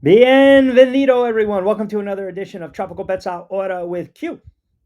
Bienvenido, everyone. Welcome to another edition of Tropical Bets Ahora with Q.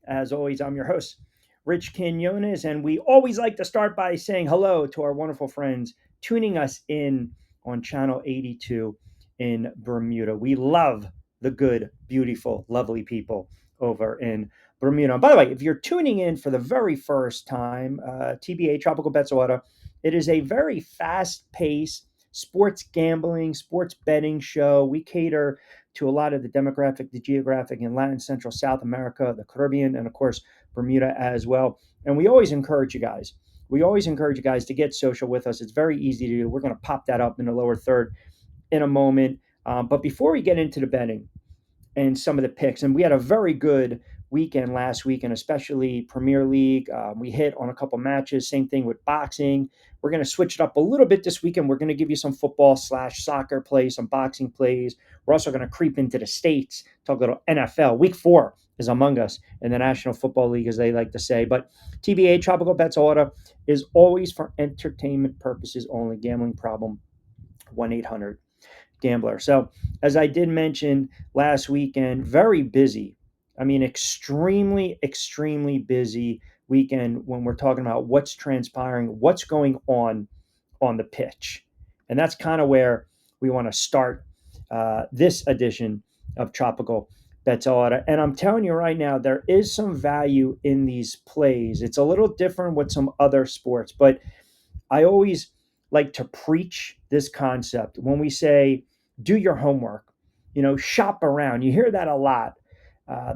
As always, I'm your host, Rich Quinones, and we always like to start by saying hello to our wonderful friends tuning us in on Channel 82 in Bermuda. We love the good, beautiful, lovely people over in Bermuda. And by the way, if you're tuning in for the very first time, TBA Tropical Bets Ahora, it is a very fast-paced sports gambling, sports betting show. We cater to a lot of the demographic, the geographic in Latin, Central, South America, the Caribbean, and of course, Bermuda as well. And we always encourage you guys. We always encourage you guys to get social with us. It's very easy to do. We're going to pop that up in the lower third in a moment. But before we get into the betting, and some of the picks. And we had a very good weekend last week, and especially Premier League. We hit on a couple matches. Same thing with boxing. We're going to switch it up a little bit this weekend. We're going to give you some football slash soccer plays, some boxing plays. We're also going to creep into the States, talk a little NFL. Week 4 is among us in the National Football League, as they like to say. But TBA, Tropical Bets Order, is always for entertainment purposes only. Gambling problem, 1-800 gambler. So, as I did mention last weekend, very busy. I mean, extremely, extremely busy weekend when we're talking about what's transpiring, what's going on the pitch. And that's kind of where we want to start this edition of Tropical Bets Order. And I'm telling you right now, there is some value in these plays. It's a little different with some other sports, but I always like to preach this concept when we say, do your homework, shop around. You hear that a lot.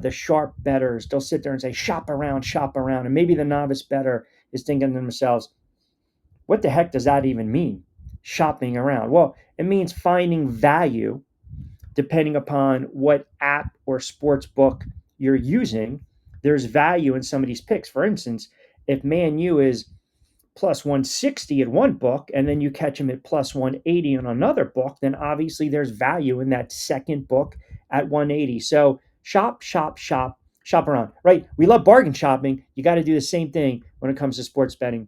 The sharp bettors, they'll sit there and say, shop around, shop around. And maybe the novice bettor is thinking to themselves, what the heck does that even mean? Shopping around. Well, it means finding value depending upon what app or sports book you're using. There's value in some of these picks. For instance, if Man U is plus 160 at one book and then you catch him at plus 180 in another book, then obviously there's value in that second book at 180. So shop, shop, shop, shop around, right? We love bargain shopping. You got to do the same thing when it comes to sports betting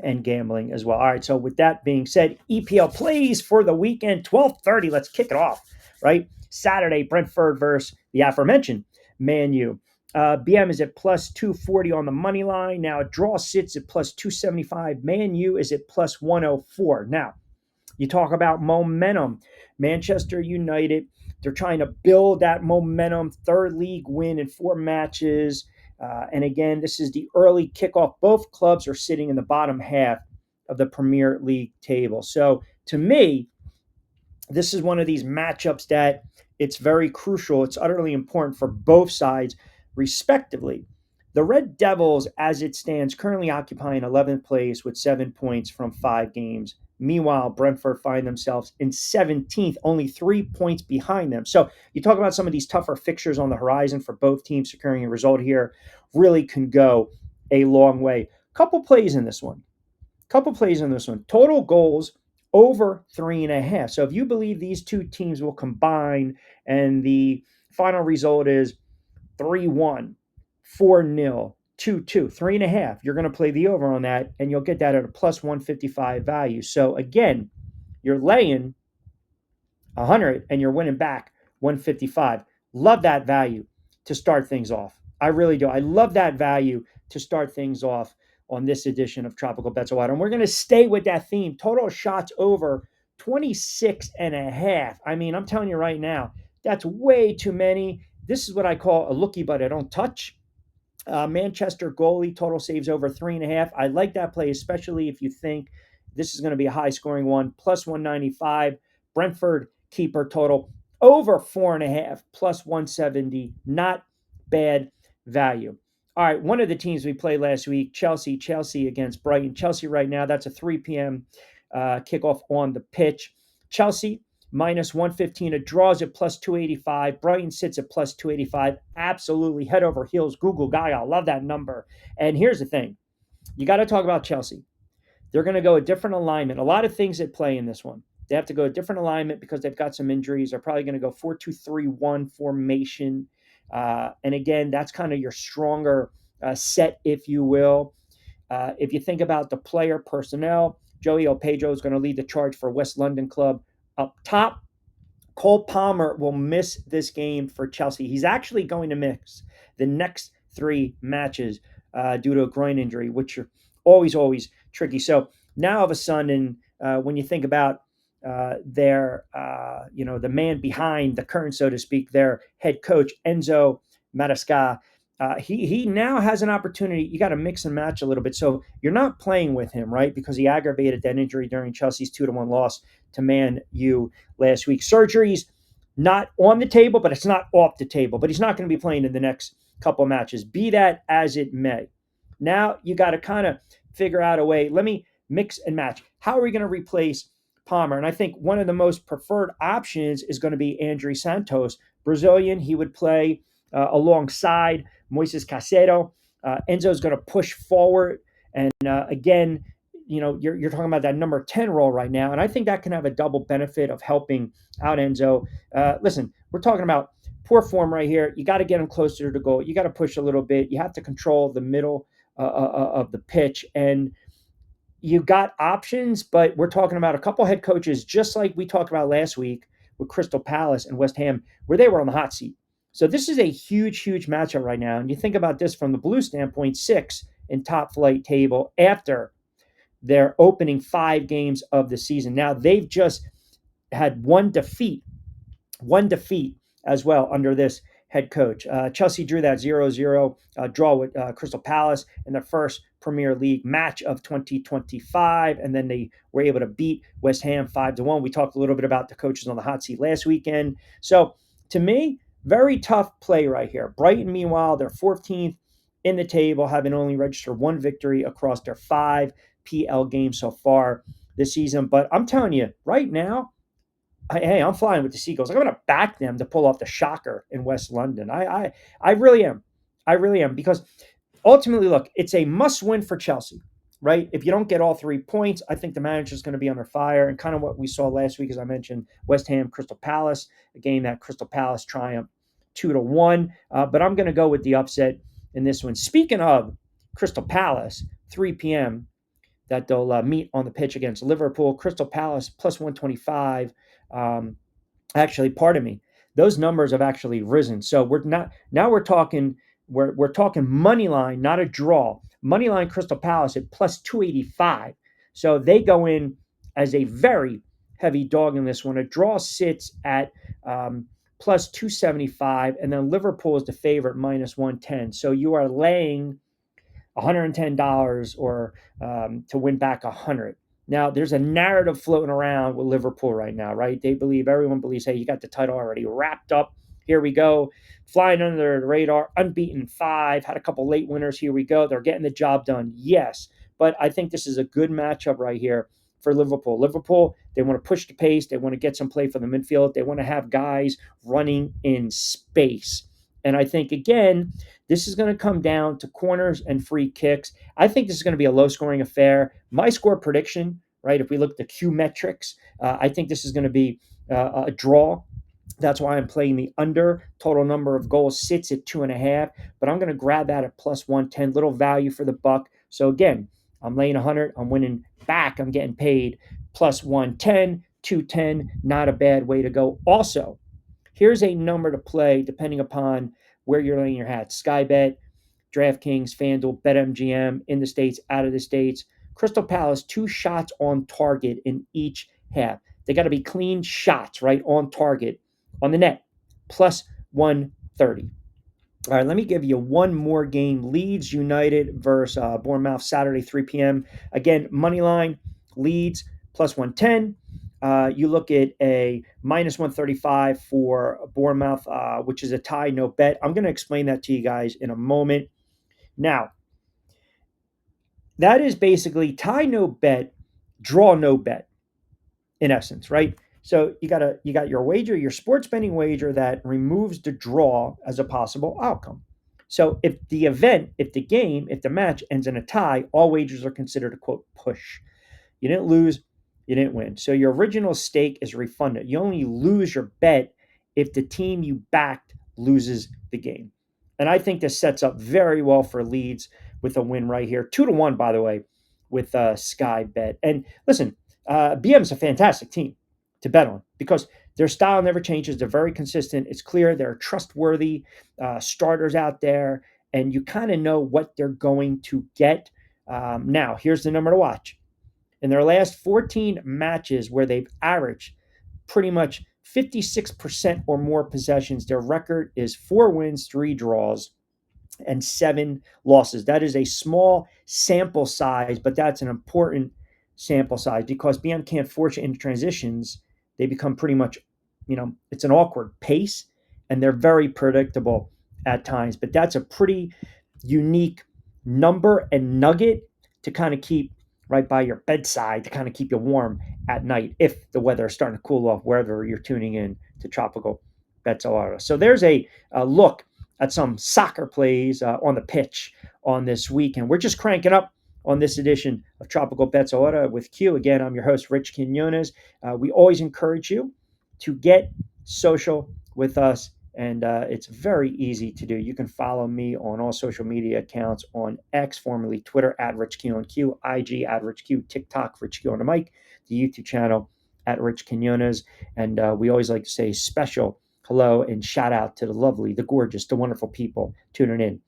and gambling as well. All right. So with that being said, EPL plays for the weekend, 12:30. Let's kick it off, right? Saturday, Brentford versus the aforementioned Man U. BM is at plus 240 on the money line. Now, draw sits at plus 275. Man U is at plus 104. Now, you talk about momentum. Manchester United, they're trying to build that momentum. Third league win in 4 matches. And again, this is the early kickoff. Both clubs are sitting in the bottom half of the Premier League table. So to me, this is one of these matchups that it's very crucial. It's utterly important for both sides, respectively. The Red Devils, as it stands, currently occupying 11th place with 7 points from 5 games. Meanwhile, Brentford find themselves in 17th, only 3 points behind them. So you talk about some of these tougher fixtures on the horizon for both teams. Securing a result here really can go a long way. Couple plays in this one. Total goals over 3.5. So if you believe these two teams will combine and the final result is 3-1, 4-0, 2-2, 3.5, you're going to play the over on that and you'll get that at a plus 155 value. So again, you're laying 100 and you're winning back 155. Love that value to start things off. I really do. I love that value to start things off on this edition of Tropical Bets Water. And we're going to stay with that theme. Total shots over 26 and a half. I mean, I'm telling you right now, that's way too many. This is what I call a lookie, but I don't touch. Manchester goalie total saves over 3.5. I like that play, especially if you think this is going to be a high scoring one. Plus 195. Brentford keeper total over 4.5. Plus 170. Not bad value. All right, one of the teams we played last week, Chelsea against Brighton. Chelsea right now, that's a 3 p.m. Kickoff on the pitch. Chelsea minus 115. It draws at plus 285. Brighton sits at plus 285. Absolutely head over heels. Google guy. I love that number. And here's the thing. You got to talk about Chelsea. They're going to go a different alignment. A lot of things at play in this one. They have to go a different alignment because they've got some injuries. They're probably going to go 4-2-3-1 formation. And again, that's kind of your stronger set, if you will. If you think about the player personnel, Joey Pedro is going to lead the charge for West London Club up top. Cole Palmer will miss this game for Chelsea. He's actually going to miss the next three matches due to a groin injury, which are always tricky. So now all of a sudden, when you think about the man behind the curtain, so to speak, their head coach Enzo Maresca, he now has an opportunity. You got to mix and match a little bit. So you're not playing with him, right? Because he aggravated that injury during Chelsea's 2-1 loss to Man U last week. Surgeries not on the table, but it's not off the table. But he's not going to be playing in the next couple of matches. Be that as it may. Now you got to kind of figure out a way. Let me mix and match. How are we going to replace Palmer? And I think one of the most preferred options is going to be André Santos, Brazilian. He would play alongside Moises Caicedo. Enzo's going to push forward. And again, you're talking about that number 10 role right now. And I think that can have a double benefit of helping out Enzo. Listen, we're talking about poor form right here. You got to get him closer to the goal. You got to push a little bit. You have to control the middle of the pitch. And you got options, but we're talking about a couple head coaches, just like we talked about last week with Crystal Palace and West Ham, where they were on the hot seat. So this is a huge matchup right now. And you think about this from the Blue standpoint, 6 in top flight table after their opening 5 games of the season. Now they've just had one defeat as well under this head coach. Chelsea drew that 0-0 draw with Crystal Palace in their first Premier League match of 2025, and then they were able to beat West Ham 5-1. We talked a little bit about the coaches on the hot seat last weekend. So to me, very tough play right here. Brighton, meanwhile, they're 14th in the table, having only registered one victory across their 5 PL games so far this season. But I'm telling you, right now, hey, I'm flying with the Seagulls. I'm going to back them to pull off the shocker in West London. I really am. I really am, because ultimately, look, it's a must-win for Chelsea, right? If you don't get all 3 points, I think the manager's going to be under fire. And kind of what we saw last week, as I mentioned, West Ham, Crystal Palace, a game that Crystal Palace triumphed 2-1. But I'm going to go with the upset in this one. Speaking of Crystal Palace, 3 p.m., that they'll meet on the pitch against Liverpool. Crystal Palace plus 125. Actually, pardon me, those numbers have actually risen. So we're talking money line, not a draw. Money line Crystal Palace at plus 285. So they go in as a very heavy dog in this one. A draw sits at plus 275, and then Liverpool is the favorite minus 110. So you are laying $110 or to win back 100. Now, there's a narrative floating around with Liverpool right now, right? Everyone believes, hey, you got the title already wrapped up. Here we go. Flying under the radar, unbeaten 5, had a couple late winners. Here we go. They're getting the job done. Yes. But I think this is a good matchup right here for Liverpool. Liverpool, they want to push the pace. They want to get some play for the midfield. They want to have guys running in space. And I think, again, this is going to come down to corners and free kicks. I think this is going to be a low-scoring affair. My score prediction, right, if we look at the Q metrics, I think this is going to be a draw. That's why I'm playing the under. Total number of goals sits at 2.5, but I'm going to grab that at plus 110. Little value for the buck. So, again, I'm laying 100. I'm winning back. I'm getting paid plus 110, 210. Not a bad way to go. Also, here's a number to play depending upon where you're laying your hat. Sky Bet, DraftKings, FanDuel, BetMGM, in the States, out of the States. Crystal Palace, 2 shots on target in each half. They got to be clean shots, right, on target, on the net, plus 130. All right, let me give you one more game. Leeds United versus Bournemouth, Saturday, 3 p.m. Again, money line, Leeds, plus 110. You look at a minus 135 for Bournemouth, which is a tie, no bet. I'm going to explain that to you guys in a moment. Now, that is basically tie, no bet, draw, no bet, in essence, right? So you got your wager, your sports betting wager that removes the draw as a possible outcome. So if the match ends in a tie, all wagers are considered a quote push. You didn't lose, you didn't win. So your original stake is refunded. You only lose your bet if the team you backed loses the game. And I think this sets up very well for Leeds with a win right here. 2-1, by the way, with Sky Bet. And listen, BM's a fantastic team to bet on because Their style never changes. They're very consistent. It's clear they're trustworthy starters out there, and you kind of know what they're going to get. Now, here's the number to watch. In their last 14 matches where they've averaged pretty much 56% or more possessions, their record is 4 wins, 3 draws, and 7 losses. That is a small sample size, but that's an important sample size because BM can't force you into transitions. They become pretty much, it's an awkward pace and they're very predictable at times. But that's a pretty unique number and nugget to kind of keep right by your bedside to kind of keep you warm at night if the weather is starting to cool off wherever you're tuning in to Tropical Bets Ahora. So there's a look at some soccer plays on the pitch on this weekend. We're just cranking up on this edition of Tropical Bets Ahora with Q. Again, I'm your host, Rich Quinones. We always encourage you to get social with us, and it's very easy to do. You can follow me on all social media accounts on X, formerly Twitter, at Rich Q on Q, IG, at Rich Q, TikTok, Rich Q on the mic, the YouTube channel, at Rich Quinones. And we always like to say special hello and shout out to the lovely, the gorgeous, the wonderful people tuning in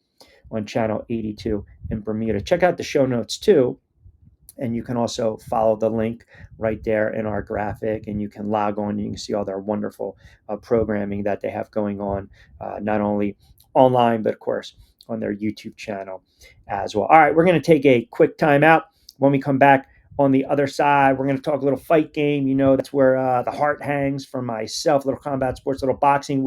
on channel 82 in Bermuda. Check out the show notes too. And you can also follow the link right there in our graphic, and you can log on and you can see all their wonderful programming that they have going on, not only online, but of course on their YouTube channel as well. All right, we're going to take a quick time out. When we come back on the other side, we're going to talk a little fight game. That's where the heart hangs for myself, little combat sports, little boxing.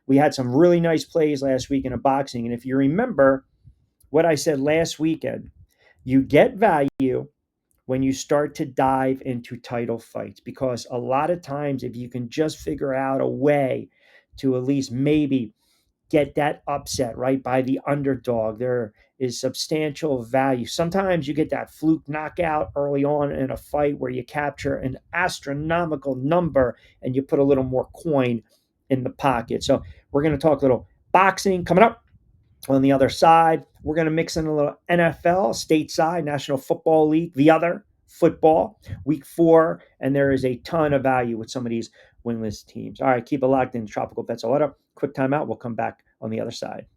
We had some really nice plays last week in a boxing. And if you remember what I said last weekend, you get value when you start to dive into title fights, because a lot of times if you can just figure out a way to at least maybe get that upset right by the underdog, there is substantial value. Sometimes you get that fluke knockout early on in a fight where you capture an astronomical number and you put a little more coin in the pocket. So we're going to talk a little boxing coming up. On the other side, we're going to mix in a little NFL, stateside, National Football League, the other football, week 4, and there is a ton of value with some of these winless teams. All right, keep it locked in Tropical Bets Ahora. Quick timeout. We'll come back on the other side.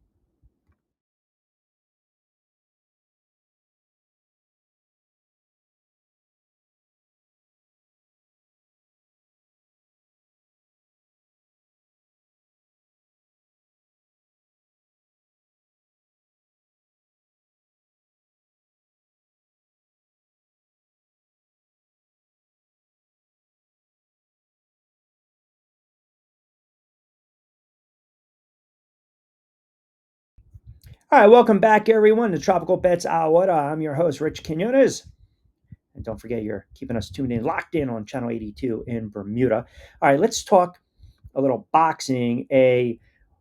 All right, welcome back, everyone, to Tropical Bets Ahora. I'm your host, Rich Quinones. And don't forget, you're keeping us tuned in, locked in on Channel 82 in Bermuda. All right, let's talk a little boxing. A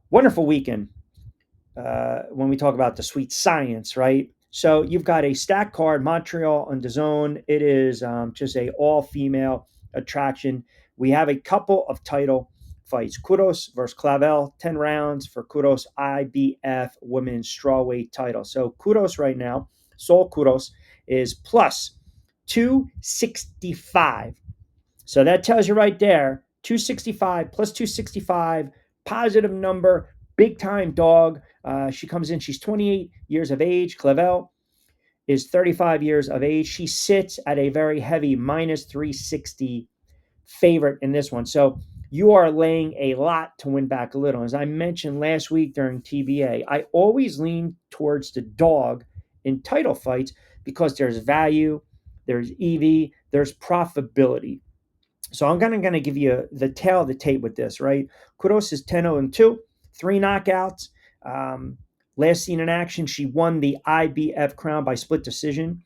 wonderful weekend when we talk about the sweet science, right? So you've got a stack card, Montreal on DAZN. It is just a all-female attraction. We have a couple of title fights. Kudos versus Clavel, 10 rounds for Kudos IBF women's strawweight title. So Kudos right now, Sol Kudos, is plus 265. So that tells you right there, 265 plus 265, positive number, big time dog. She comes in, she's 28 years of age. Clavel is 35 years of age. She sits at a very heavy minus 360 favorite in this one. So you are laying a lot to win back a little. As I mentioned last week during TBA, I always lean towards the dog in title fights because there's value, there's EV, there's profitability. So I'm going to give you the tail of the tape with this, right? Kudos is 10-0-2, 3 knockouts. Last seen in action, she won the IBF crown by split decision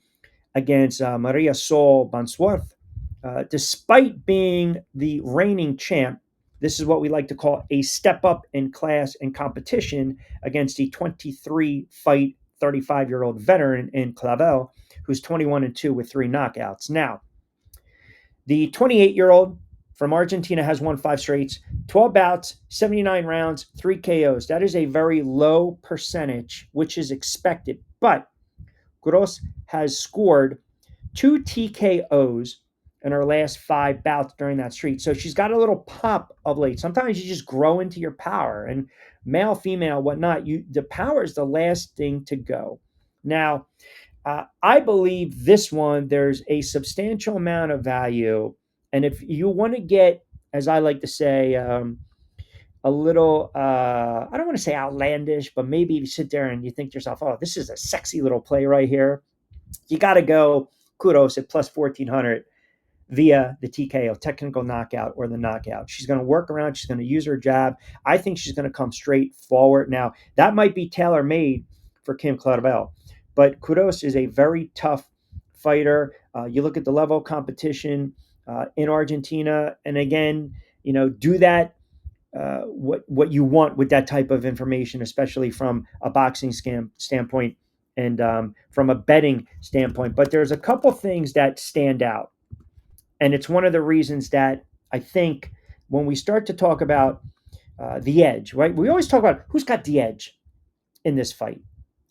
against Maria Sol Bansworth. Despite being the reigning champ, this is what we like to call a step up in class and competition against the 23-fight, 35-year-old veteran in Clavel, who's 21-2 with 3 knockouts. Now, the 28-year-old from Argentina has won 5 straights, 12 bouts, 79 rounds, 3 KOs. That is a very low percentage, which is expected. But Gross has scored 2 TKOs in her last 5 bouts during that streak. So she's got a little pop of late. Sometimes you just grow into your power, and male, female, whatnot. The power is the last thing to go. Now, I believe this one, there's a substantial amount of value. And if you want to get, as I like to say, a little, I don't want to say outlandish, but maybe you sit there and you think to yourself, oh, this is a sexy little play right here. You got to go kudos at plus 1400 via the TKO, technical knockout, or the knockout. She's going to work around. She's going to use her jab. I think she's going to come straight forward. Now, that might be tailor made for Kim Clavel, but Kudos is a very tough fighter. You look at the level of competition in Argentina, and again, do that. What you want with that type of information, especially from a boxing standpoint and from a betting standpoint. But there's a couple things that stand out, and it's one of the reasons that I think when we start to talk about the edge, right? We always talk about who's got the edge in this fight,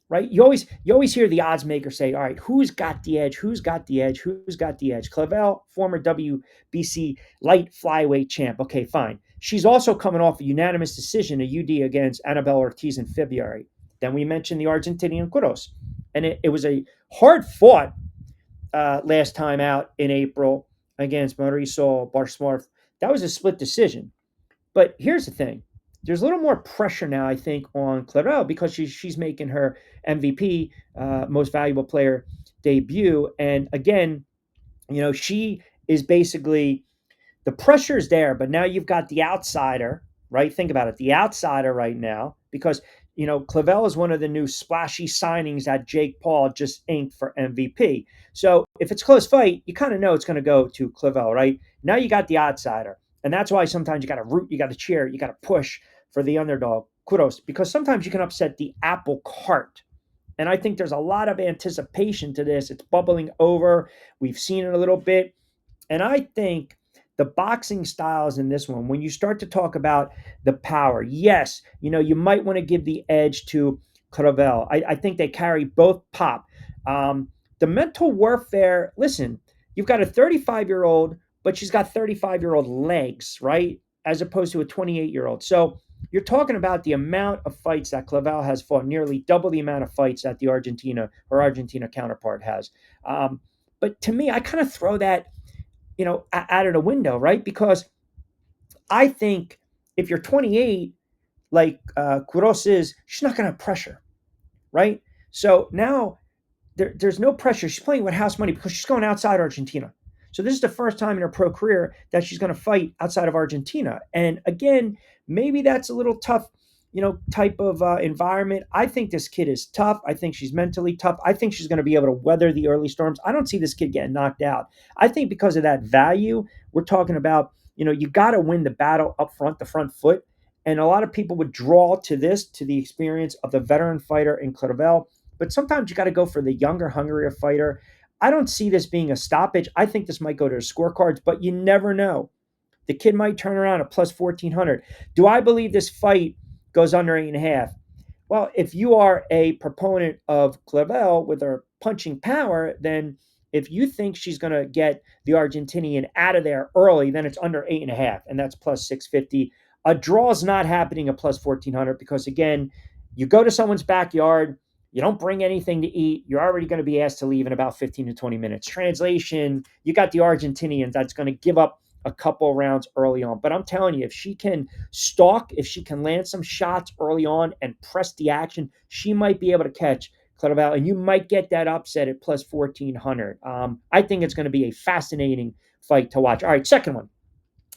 right? You always hear the odds maker say, "All right, who's got the edge? Who's got the edge? Who's got the edge?" Clavel, former WBC light flyweight champ. Okay, fine. She's also coming off a unanimous decision, a UD against Annabelle Ortiz in February. Then we mentioned the Argentinian Kuros, and it was a hard fought last time out in April against Marisol Barsmarth. That was a split decision. But here's the thing. There's a little more pressure now, I think, on Clarel because she's making her MVP, most valuable player debut. And again, she is basically the pressure is there, but now you've got the outsider, right? Think about it, the outsider right now, because Clavel is one of the new splashy signings that Jake Paul just inked for MVP. So if it's a close fight, you kind of know it's going to go to Clavel, right? Now you got the outsider, and that's why sometimes you got to root, you got to cheer, you got to push for the underdog. Kudos, because sometimes you can upset the apple cart. And I think there's a lot of anticipation to this. It's bubbling over. We've seen it a little bit. And I think the boxing styles in this one, when you start to talk about the power, yes, you might want to give the edge to Clavel. I think they carry both pop. The mental warfare, listen, you've got a 35-year-old, but she's got 35-year-old legs, right? As opposed to a 28-year-old. So you're talking about the amount of fights that Clavel has fought, nearly double the amount of fights that her Argentina counterpart has. But to me, I kind of throw that out of the window, right? Because I think if you're 28, like Kuros is, she's not going to have pressure, right? So now there's no pressure. She's playing with house money because she's going outside Argentina. So this is the first time in her pro career that she's going to fight outside of Argentina. And again, maybe that's a little tough, type of environment. I think this kid is tough. I think she's mentally tough. I think she's going to be able to weather the early storms. I don't see this kid getting knocked out. I think because of that value, we're talking about, you got to win the battle up front, the front foot. And a lot of people would draw to the experience of the veteran fighter in Clavel. But sometimes you got to go for the younger, hungrier fighter. I don't see this being a stoppage. I think this might go to the scorecards, but you never know. The kid might turn around at plus 1400. Do I believe this fight goes under 8.5? Well, if you are a proponent of Clavel with her punching power, then if you think she's going to get the Argentinian out of there early, then it's under 8.5, and that's plus 650. A draw is not happening at plus 1400 because, again, you go to someone's backyard, you don't bring anything to eat, you're already going to be asked to leave in about 15 to 20 minutes. Translation, you got the Argentinians that's going to give up a couple rounds early on. But I'm telling you, if she can stalk, if she can land some shots early on and press the action, she might be able to catch Clavel, and you might get that upset at plus 1400. I think it's going to be a fascinating fight to watch. All right, second one.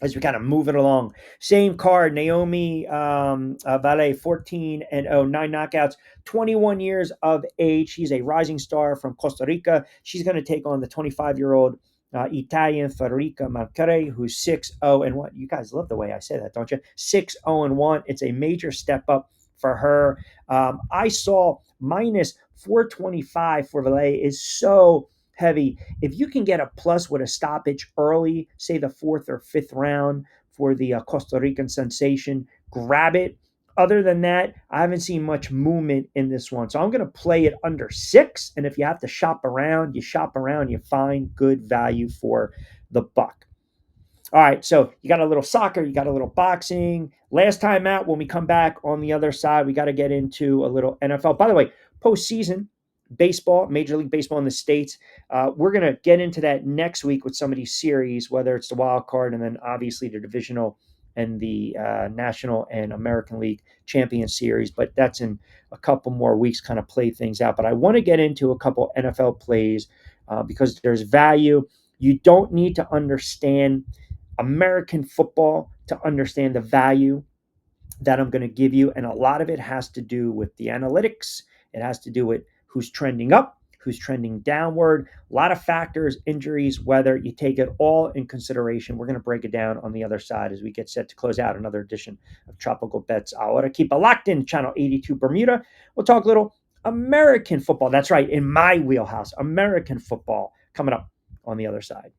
As we kind of move it along, same card, Naomi Valle, 14-0, 9 knockouts, 21 years of age. She's a rising star from Costa Rica. She's going to take on the 25-year-old Italian Federica Marquee, who's 6-0 and 1. You guys love the way I say that, don't you? 6-0 and 1. It's a major step up for her. I saw minus 425 for Valle is so heavy. If you can get a plus with a stoppage early, say the 4th or 5th round for the Costa Rican sensation, grab it. Other than that, I haven't seen much movement in this one. So I'm going to play it under 6. And if you have to shop around, you shop around, you find good value for the buck. All right, so you got a little soccer, you got a little boxing. Last time out, when we come back on the other side, we got to get into a little NFL. By the way, postseason baseball, Major League Baseball in the States. We're going to get into that next week with some of these series, whether it's the wild card and then obviously the divisional and the National and American League Champion Series. But that's in a couple more weeks, kind of play things out. But I want to get into a couple NFL plays because there's value. You don't need to understand American football to understand the value that I'm going to give you. And a lot of it has to do with the analytics. It has to do with who's trending up, who's trending downward, a lot of factors, injuries, weather. You take it all in consideration. We're going to break it down on the other side as we get set to close out another edition of Tropical Bets Ahora. Keep it locked in, Channel 82 Bermuda. We'll talk a little American football. That's right, in my wheelhouse, American football coming up on the other side.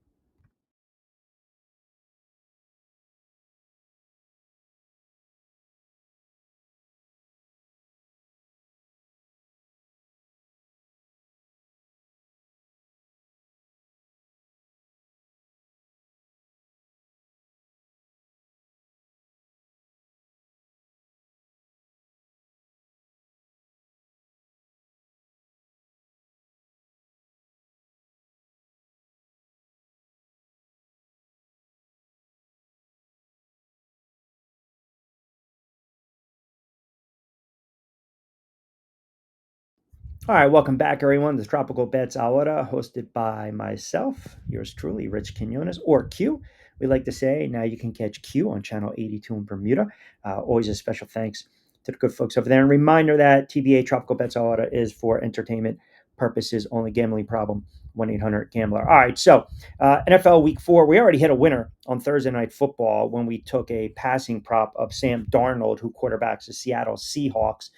All right, welcome back, everyone. This Tropical Bets Ahora, hosted by myself, yours truly, Rich Quinones, or Q. We like to say now you can catch Q on Channel 82 in Bermuda. Always a special thanks to the good folks over there. And reminder that TBA Tropical Bets Ahora is for entertainment purposes only. Gambling problem, 1-800-GAMBLER. All right, so NFL Week 4, we already hit a winner on Thursday Night Football when we took a passing prop of Sam Darnold, who quarterbacks the Seattle Seahawks,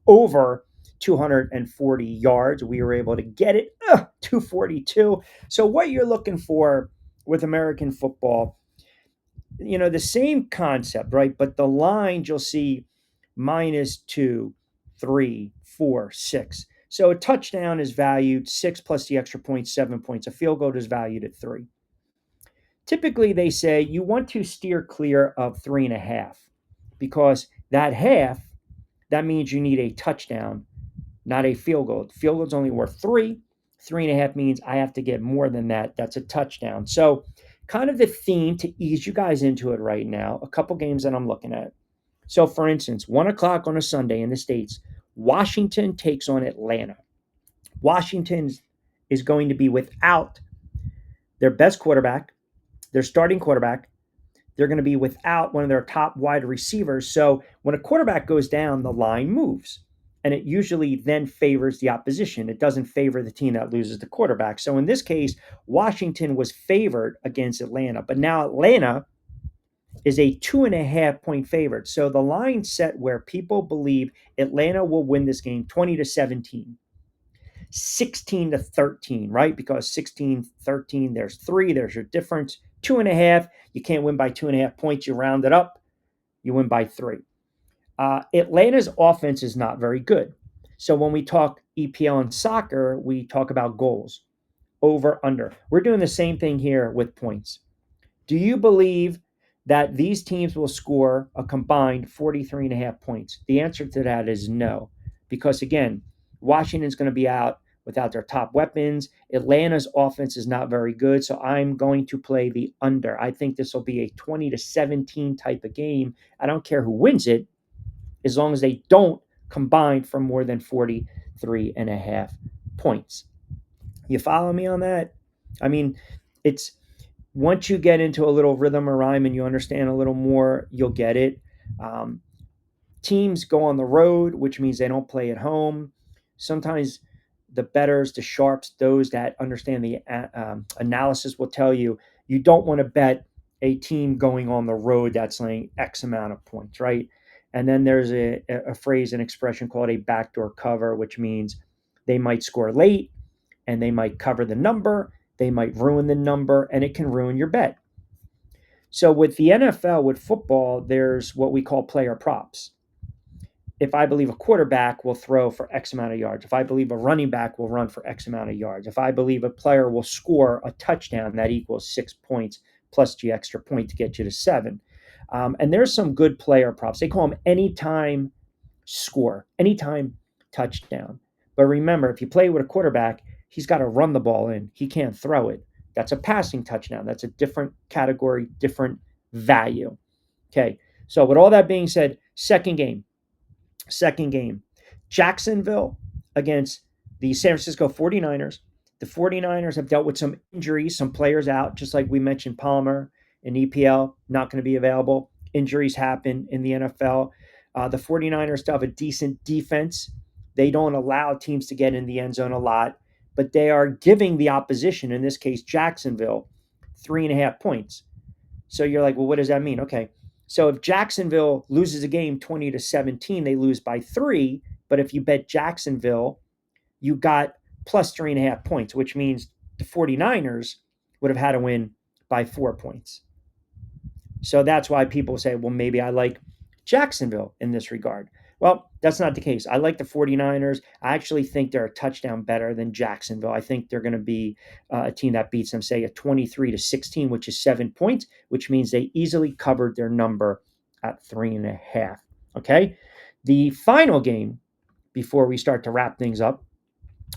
over 240 yards. We were able to get it 242. So what you're looking for with American football, the same concept, right? But the lines you'll see -2, 3, 4, 6. So a touchdown is valued 6 plus the extra point, 7 points. A field goal is valued at 3. Typically, they say you want to steer clear of 3.5 because that half, that means you need a touchdown, not a field goal. Field goal's only worth 3. 3.5 means I have to get more than that. That's a touchdown. So, kind of the theme to ease you guys into it right now, a couple games that I'm looking at. So, for instance, 1 o'clock on a Sunday in the States, Washington takes on Atlanta. Washington is going to be without their best quarterback, their starting quarterback. They're going to be without one of their top wide receivers. So when a quarterback goes down, the line moves. And it usually then favors the opposition. It doesn't favor the team that loses the quarterback. So in this case, Washington was favored against Atlanta. But now Atlanta is a 2.5 point favorite. So the line set where people believe Atlanta will win this game 20-17. 16-13, right? Because 16-13, there's 3, there's your difference. 2.5, you can't win by 2.5 points. You round it up, you win by 3. Atlanta's offense is not very good. So when we talk EPL and soccer, we talk about goals, over, under. We're doing the same thing here with points. Do you believe that these teams will score a combined 43.5 points? The answer to that is no. Because again, Washington's going to be out without their top weapons. Atlanta's offense is not very good. So I'm going to play the under. I think this will be a 20-17 type of game. I don't care who wins it, as long as they don't combine for more than 43.5 points. You follow me on that? I mean, it's once you get into a little rhythm or rhyme and you understand a little more, you'll get it. Um, Teams go on the road, which means they don't play at home. Sometimes the betters, the sharps, those that understand the analysis will tell you you don't want to bet a team going on the road that's laying X amount of points, right? And then there's a phrase, an expression called a backdoor cover, which means they might score late and they might cover the number, they might ruin the number, and it can ruin your bet. So with the NFL, with football, there's what we call player props. if I believe a quarterback will throw for X amount of yards, if I believe a running back will run for X amount of yards, if I believe a player will score a touchdown, that equals 6 points plus the extra point to get you to 7. And there's some good player props. They call them anytime score, anytime touchdown. But remember, if you play with a quarterback, he's got to run the ball in. He can't throw it. That's a passing touchdown. That's a different category, different value. Okay. So with all that being said, second game, Jacksonville against the San Francisco 49ers. The 49ers have dealt with some injuries, some players out, just like we mentioned Palmer and EPL, not going to be available. Injuries happen in the NFL. The 49ers still have a decent defense. They don't allow teams to get in the end zone a lot, but they are giving the opposition, in this case, Jacksonville, 3.5 points. So you're like, well, what does that mean? Okay. So if Jacksonville loses a game 20-17, they lose by 3. But if you bet Jacksonville, you got plus 3.5 points, which means the 49ers would have had to win by 4 points. So that's why people say, well, maybe I like Jacksonville in this regard. Well, that's not the case. I like the 49ers. I actually think they're a touchdown better than Jacksonville. I think they're going to be a team that beats them, say, a 23-16, which is 7 points, which means they easily covered their number at 3.5. Okay. The final game before we start to wrap things up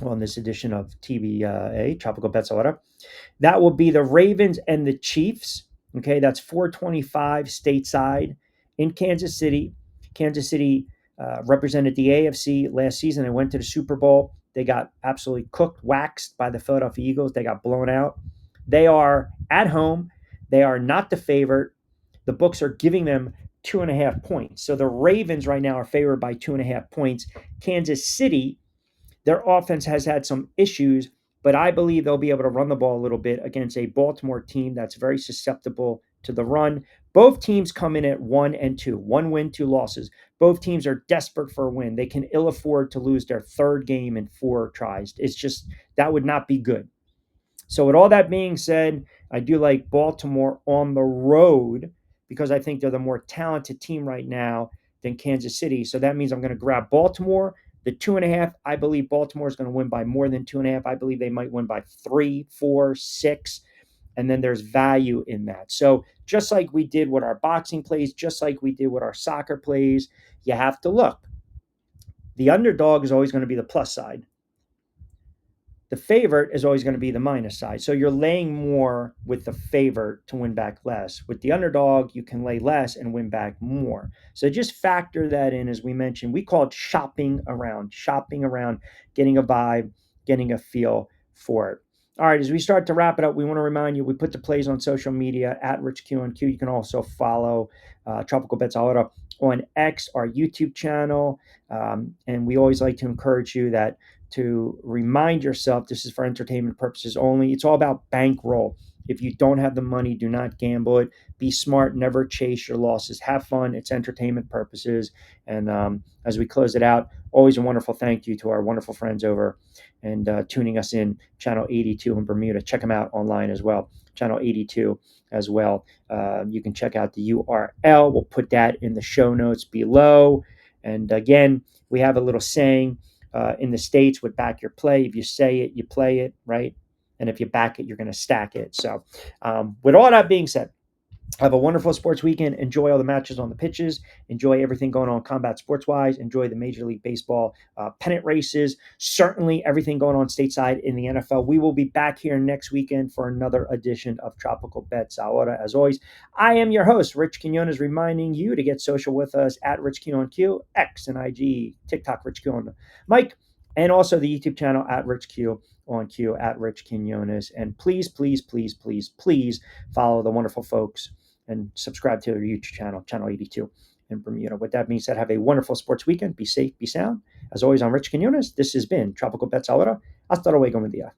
on this edition of TBA, Tropical Bets Ahora, that will be the Ravens and the Chiefs. Okay, that's 425 stateside in Kansas City. Kansas City represented the AFC last season. They went to the Super Bowl. They got absolutely cooked, waxed by the Philadelphia Eagles. They got blown out. They are at home. They are not the favorite. The books are giving them 2.5 points. So the Ravens right now are favored by 2.5 points. Kansas City, their offense has had some issues, but I believe they'll be able to run the ball a little bit against a Baltimore team that's very susceptible to the run. Both teams come in at 1-2, 1 win, 2 losses. Both teams are desperate for a win. They can ill afford to lose their third game in 4 tries. It's just, that would not be good. So with all that being said, I do like Baltimore on the road because I think they're the more talented team right now than Kansas City. So that means I'm going to grab Baltimore. The 2.5, I believe Baltimore is going to win by more than 2.5. I believe they might win by 3, 4, 6. And then there's value in that. So just like we did with our boxing plays, just like we did with our soccer plays, you have to look. The underdog is always going to be the plus side. The favorite is always going to be the minus side. So you're laying more with the favorite to win back less. With the underdog, you can lay less and win back more. So just factor that in. As we mentioned, we call it shopping around, getting a vibe, getting a feel for it. All right, as we start to wrap it up, we want to remind you, we put the plays on social media at Rich Q on Q. You can also follow Tropical Bets Ahora on X, our YouTube channel. And we always like to encourage you that to remind yourself this is for entertainment purposes only. It's all about bankroll. If you don't have the money, do not gamble it. Be smart. Never chase your losses. Have fun. It's entertainment purposes. And as we close it out, always a wonderful thank you to our wonderful friends over and tuning us in, Channel 82 in Bermuda. Check them out online as well, Channel 82 as well. You can check out the URL. We'll put that in the show notes below. And again, we have a little saying in the States with back your play. If you say it, you play it, right? And if you back it, you're going to stack it. So with all that being said, have a wonderful sports weekend. Enjoy all the matches on the pitches. Enjoy everything going on combat sports-wise. Enjoy the Major League Baseball pennant races. Certainly everything going on stateside in the NFL. We will be back here next weekend for another edition of Tropical Bets Ahora. As always, I am your host, Rich Quinones, reminding you to get social with us at Rich Q on Q, X and IG, TikTok, Rich Q on the mic, and also the YouTube channel at Rich Q on Q, at Rich Quinones. And please, please, please, please, please follow the wonderful folks and subscribe to our YouTube channel, Channel 82 in Bermuda. With that being said, have a wonderful sports weekend. Be safe, be sound. As always, I'm Rich Quinones. This has been Tropical Bets Ahora. Hasta luego, buen día.